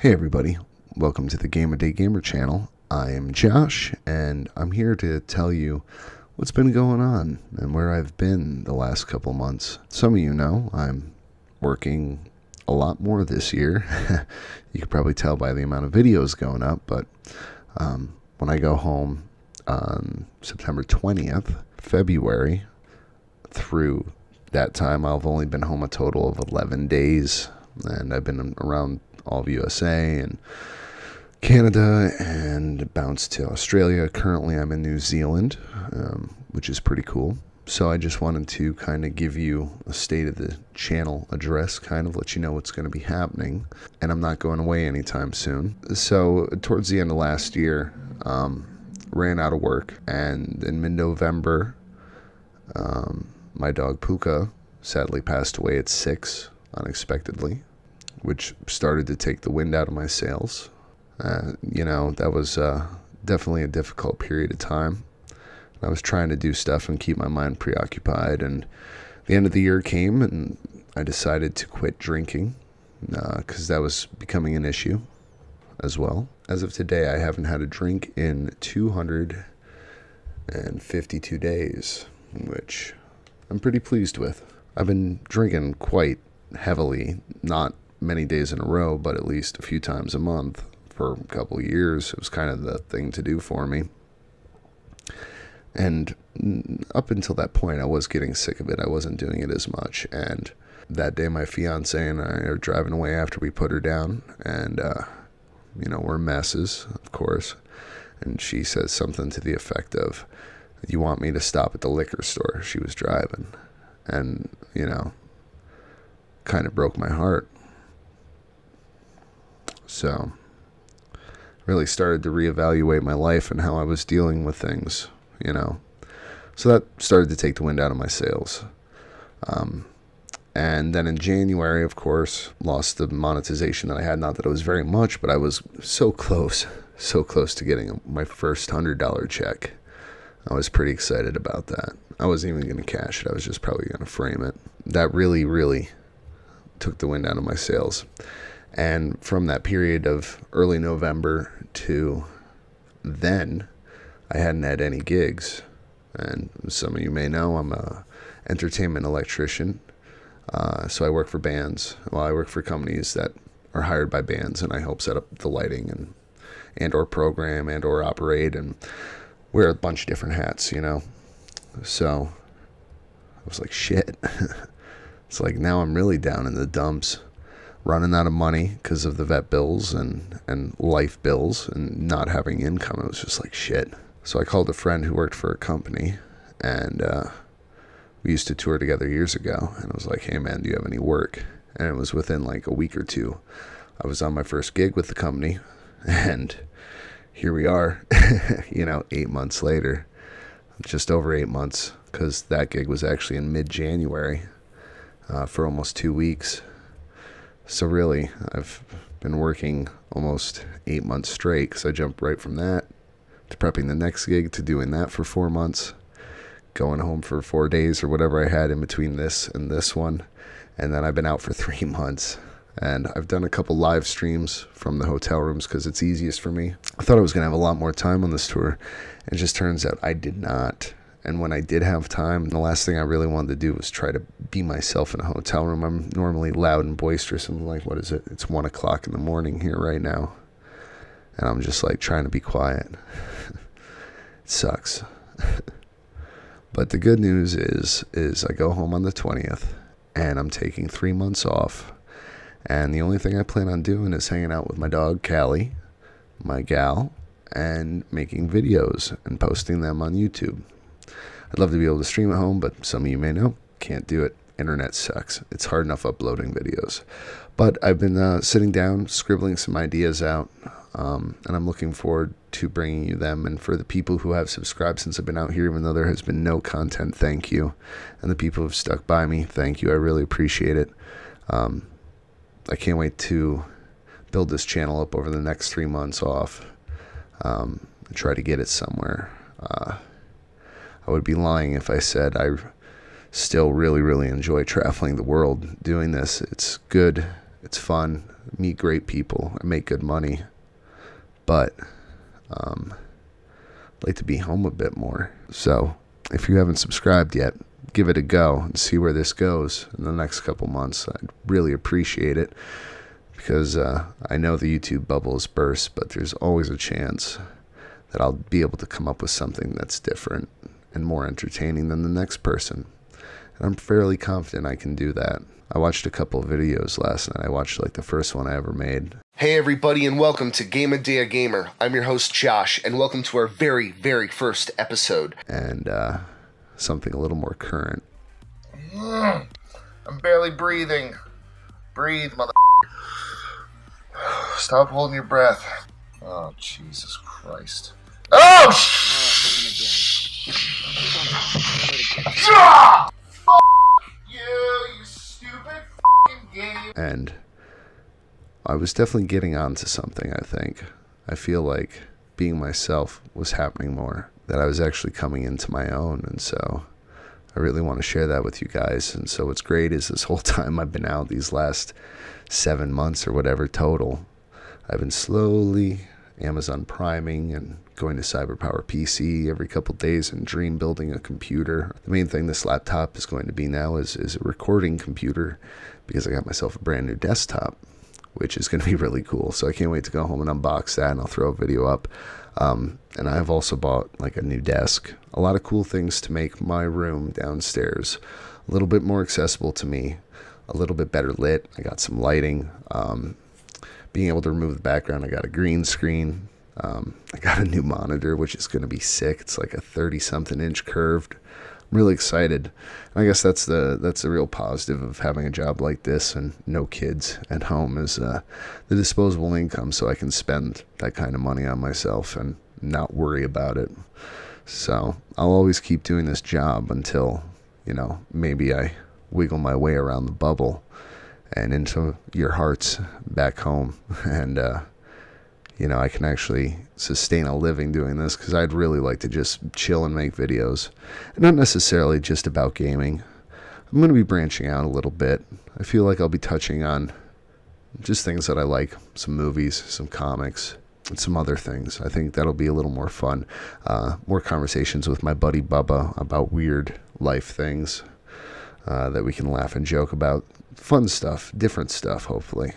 Hey everybody, welcome to the Game a Day Gamer channel. I am Josh, and I'm here to tell you what's been going on and where I've been the last couple months. Some of you know I'm working a lot more this year. You could probably tell by the amount of videos going up, but when I go home on September 20th, February, through that time I've only been home a total of 11 days, and I've been around all of USA and Canada and bounced to Australia. Currently I'm in New Zealand, which is pretty cool. So I just wanted to kind of give you a state of the channel address, kind of let you know what's going to be happening. And I'm not going away anytime soon. So towards the end of last year, ran out of work, and in mid-November, my dog Puka sadly passed away at 6 unexpectedly, which started to take the wind out of my sails. That was definitely a difficult period of time. I was trying to do stuff and keep my mind preoccupied, and the end of the year came, and I decided to quit drinking because that was becoming an issue as well. As of today, I haven't had a drink in 252 days, which I'm pretty pleased with. I've been drinking quite heavily, not many days in a row, but at least a few times a month for a couple of years. It was kind of the thing to do for me. And up until that point, I was getting sick of it. I wasn't doing it as much. And that day, my fiance and I are driving away after we put her down. And, we're messes, of course. And she says something to the effect of, "You want me to stop at the liquor store?" She was driving. And, kind of broke my heart. So, really started to reevaluate my life and how I was dealing with things, So that started to take the wind out of my sails. And then in January, of course, lost the monetization that I had. Not that it was very much, but I was so close to getting my first $100 check. I was pretty excited about that. I wasn't even going to cash it. I was just probably going to frame it. That really, really took the wind out of my sails. And from that period of early November to then, I hadn't had any gigs. And some of you may know I'm a entertainment electrician. So I work for bands. Well, I work for companies that are hired by bands, and I help set up the lighting and or program and or operate and wear a bunch of different hats, So I was like, shit. It's like now I'm really down in the dumps, running out of money because of the vet bills and life bills and not having income. It was just like shit. So I called a friend who worked for a company, and we used to tour together years ago. And I was like, "Hey man, do you have any work?" And it was within like a week or two. I was on my first gig with the company, and here we are, 8 months later, just over 8 months, because that gig was actually in mid-January for almost 2 weeks. So really, I've been working almost 8 months straight, because I jumped right from that to prepping the next gig to doing that for 4 months, going home for 4 days or whatever I had in between this and this one, and then I've been out for 3 months. And I've done a couple live streams from the hotel rooms because it's easiest for me. I thought I was going to have a lot more time on this tour, and it just turns out I did not. And when I did have time, the last thing I really wanted to do was try to be myself in a hotel room. I'm normally loud and boisterous. I'm like, what is it? It's 1 o'clock in the morning here right now. And I'm just like trying to be quiet. It sucks. But the good news is I go home on the 20th, and I'm taking 3 months off. And the only thing I plan on doing is hanging out with my dog, Callie, my gal, and making videos and posting them on YouTube. I'd love to be able to stream at home, but some of you may know, can't do it. Internet sucks. It's hard enough uploading videos. But I've been sitting down, scribbling some ideas out, and I'm looking forward to bringing you them. And for the people who have subscribed since I've been out here, even though there has been no content, thank you. And the people who have stuck by me, thank you. I really appreciate it. I can't wait to build this channel up over the next 3 months off and try to get it somewhere. I would be lying if I said I still really, really enjoy traveling the world doing this. It's good. It's fun, meet great people, and make good money. But I'd like to be home a bit more. So if you haven't subscribed yet, give it a go and see where this goes in the next couple months. I'd really appreciate it, because I know the YouTube bubble is burst, but there's always a chance that I'll be able to come up with something that's different and more entertaining than the next person. And I'm fairly confident I can do that. I watched a couple of videos last night. I watched like the first one I ever made. Hey everybody, and welcome to Game a Day a Gamer. I'm your host Josh, and welcome to our very, very first episode. And something a little more current. I'm barely breathing. Breathe, mother. Stop holding your breath. Oh, Jesus Christ. Oh, fuck you stupid fucking game. And I was definitely getting onto something, I think. I feel like being myself was happening more, that I was actually coming into my own, and so I really want to share that with you guys. And so what's great is this whole time I've been out, these last 7 months or whatever total, I've been slowly Amazon priming and going to CyberPower PC every couple days and dream building a computer. The main thing this laptop is going to be now is a recording computer, because I got myself a brand new desktop, which is going to be really cool. So I can't wait to go home and unbox that, and I'll throw a video up. And I've also bought like a new desk, a lot of cool things to make my room downstairs a little bit more accessible to me, a little bit better lit. I got some lighting, being able to remove the background. I got a green screen. I got a new monitor, which is going to be sick. It's like a 30-something inch curved. I'm really excited. And I guess that's the real positive of having a job like this and no kids at home, is the disposable income, so I can spend that kind of money on myself and not worry about it. So I'll always keep doing this job until, maybe I wiggle my way around the bubble and into your hearts back home, and I can actually sustain a living doing this, because I'd really like to just chill and make videos, and not necessarily just about gaming. I'm going to be branching out a little bit. I feel like I'll be touching on just things that I like, some movies, some comics, and some other things. I think that'll be a little more fun. More conversations with my buddy Bubba about weird life things that we can laugh and joke about. Fun stuff, different stuff, hopefully.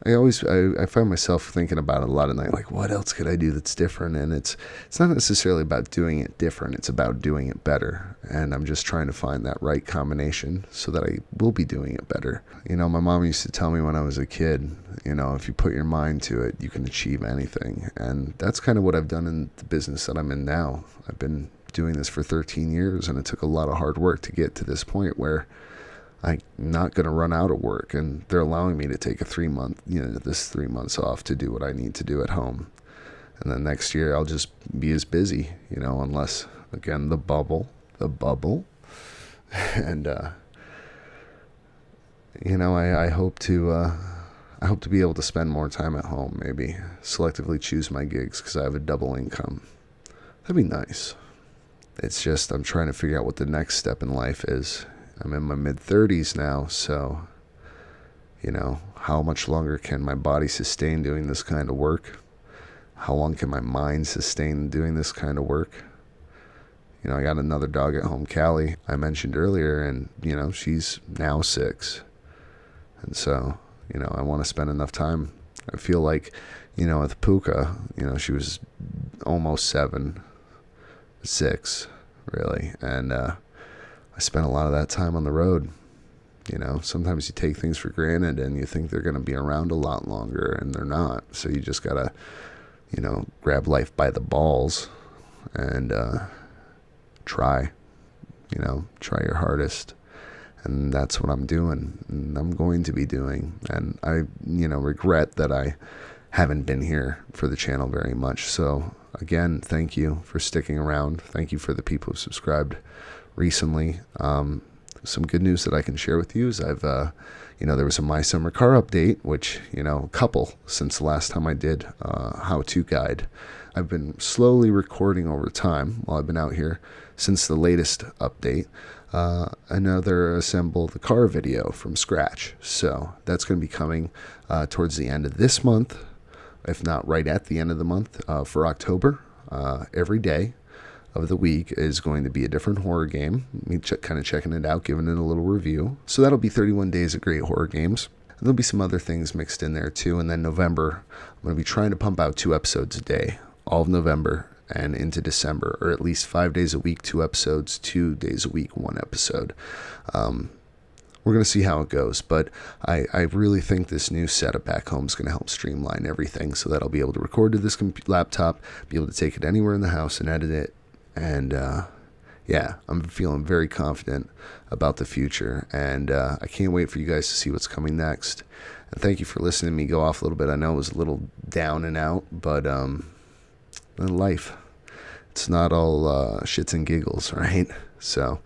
I find myself thinking about it a lot at night, like, what else could I do that's different? And it's not necessarily about doing it different, it's about doing it better. And I'm just trying to find that right combination so that I will be doing it better. My mom used to tell me when I was a kid, if you put your mind to it, you can achieve anything. And that's kind of what I've done in the business that I'm in now. I've been doing this for 13 years, and it took a lot of hard work to get to this point where I'm not going to run out of work, and they're allowing me to take a 3 month, this 3 months off to do what I need to do at home. And then next year I'll just be as busy, unless, again, the bubble. And, I hope to be able to spend more time at home, maybe selectively choose my gigs, because I have a double income. That'd be nice. It's just, I'm trying to figure out what the next step in life is. I'm in my mid-30s now, so, how much longer can my body sustain doing this kind of work? How long can my mind sustain doing this kind of work? I got another dog at home, Callie, I mentioned earlier, and, she's now 6. And so, I want to spend enough time. I feel like, with Puka, she was almost 6, really, and, I spent a lot of that time on the road. Sometimes you take things for granted and you think they're going to be around a lot longer, and they're not. So you just got to, grab life by the balls and try your hardest. And that's what I'm doing, and I'm going to be doing. And I, regret that I haven't been here for the channel very much. So again, thank you for sticking around. Thank you for the people who subscribed recently. some good news that I can share with you is there was a My Summer Car update, which, a couple since the last time I did how-to guide. I've been slowly recording over time while I've been out here since the latest update. Another assemble the car video from scratch. So that's going to be coming towards the end of this month, if not right at the end of the month for October. Every day of the week is going to be a different horror game. Me kind of checking it out, giving it a little review. So that'll be 31 days of great horror games. And there'll be some other things mixed in there too. And then November, I'm going to be trying to pump out 2 episodes a day, all of November and into December, or at least 5 days a week, 2 episodes, 2 days a week, 1 episode. We're going to see how it goes, but I really think this new setup back home is going to help streamline everything so that I'll be able to record to this laptop, be able to take it anywhere in the house and edit it. And I'm feeling very confident about the future, and I can't wait for you guys to see what's coming next. And thank you for listening to me go off a little bit. I know it was a little down and out, but life, it's not all shits and giggles, right? So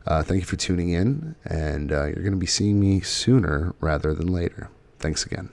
thank you for tuning in, and you're going to be seeing me sooner rather than later. Thanks again.